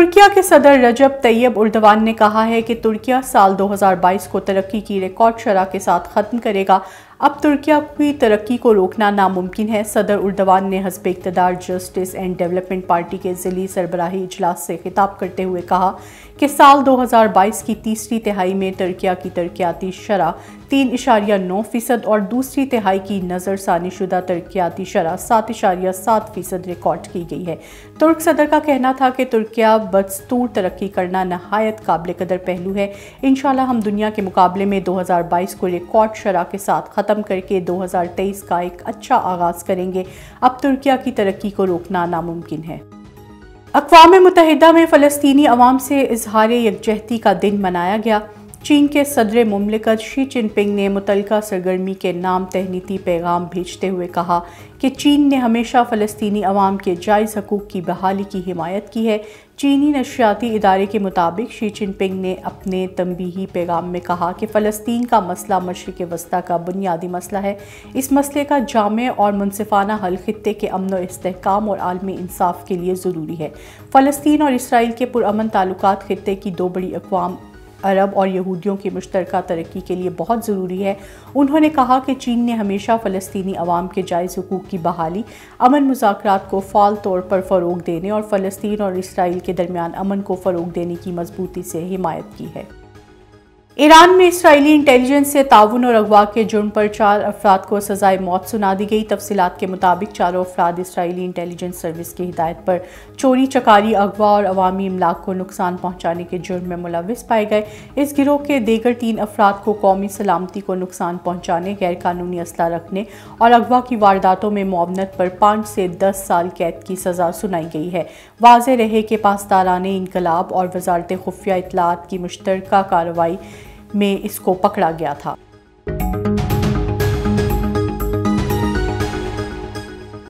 तुर्किया के सदर रजब तैयब उर्दवान ने कहा है कि तुर्किया साल 2022 को तरक्की की रिकॉर्ड शरह के साथ ख़त्म करेगा। अब तुर्किया की तरक्की को रोकना नामुमकिन है। सदर उर्दवान ने हस्ब इक़्तिदार जस्टिस एंड डेवलपमेंट पार्टी के ज़िली सरबराही इजलास से खिताब करते हुए कहा कि साल 2022 की तीसरी तिहाई में तुर्किया की तरक्याती शरह 3.9% और दूसरी तिहाई की नज़रसानी शुदा तरक्याती शरह 7.7% रिकॉर्ड की गई है। तुर्क सदर का कहना था कि तुर्किया बदस्तूर तरक्की करना नहायत काबिल कदर पहलू है। इंशाअल्लाह हम दुनिया के मुकाबले में 2022 को रिकॉर्ड शरह के साथ ख़त्म करके 2023 का एक अच्छा आगाज़ करेंगे। अब तुर्किया की तरक्की को रोकना नामुमकिन है। अक़वाम मुत्तहिदा में फ़लस्तीनी अवाम से इज़हार यकजहती का दिन मनाया गया। चीन के सदर मुमलिकत शी जिनपिंग ने मुतल्लिका सरगर्मी के नाम तहनीती पैगाम भेजते हुए कहा कि चीन ने हमेशा फ़लस्तीनी अवाम के जायज़ हकूक़ की बहाली की हिमायत की है। चीनी नशरियाती इदारे के मुताबिक शी जिनपिंग ने अपने तंबीही पैगाम में कहा कि फ़लस्तीन का मसला मशरिक़ वस्ता का बुनियादी मसला है। इस मसले का जामे और मुनसिफ़ाना हल खित्ते के अमन व इस्तेहकाम और आलमी इंसाफ के लिए ज़रूरी है। फ़लस्तीन और इसराइल के पुरअमन ताल्लुकात खित्ते की दो बड़ी अक़वाम अरब और यहूदियों की मुश्तरका तरक्की के लिए बहुत ज़रूरी है। उन्होंने कहा कि चीन ने हमेशा फ़लस्तीनी अवाम के जायज़ हुकूक़ की बहाली, अमन मुज़ाकरात को फ़ाल तौर पर फ़रोग़ देने और फ़लस्तीन और इसराइल के दरमियान अमन को फ़रोग़ देने की मजबूती से हिमायत की है। ईरान में इसराइली इंटेलिजेंस से ताउन और अगवा के जुर्म पर 4 अफराद को सज़ाए मौत सुना दी गई। तफसीलात के मुताबिक चारों अफराद इसराइली इंटेलिजेंस सर्विस की हिदायत पर चोरी, चकारी, अगवा और अवामी इमलाक को नुकसान पहुँचाने के जुर्म में मुलव्विस पाए गए। इस गिरोह के दीगर 3 अफराद को कौमी सलामती को नुकसान पहुँचाने, गैर कानूनी असला रखने और अगवा की वारदातों में मुआवनत पर 5 से 10 साल कैद की सज़ा सुनाई गई है। वाज़ेह रहे कि पासदाराने इनकलाब और वज़ारत खुफिया इत्तलाआत की मुश्तरका कार्रवाई में इसको पकड़ा गया था।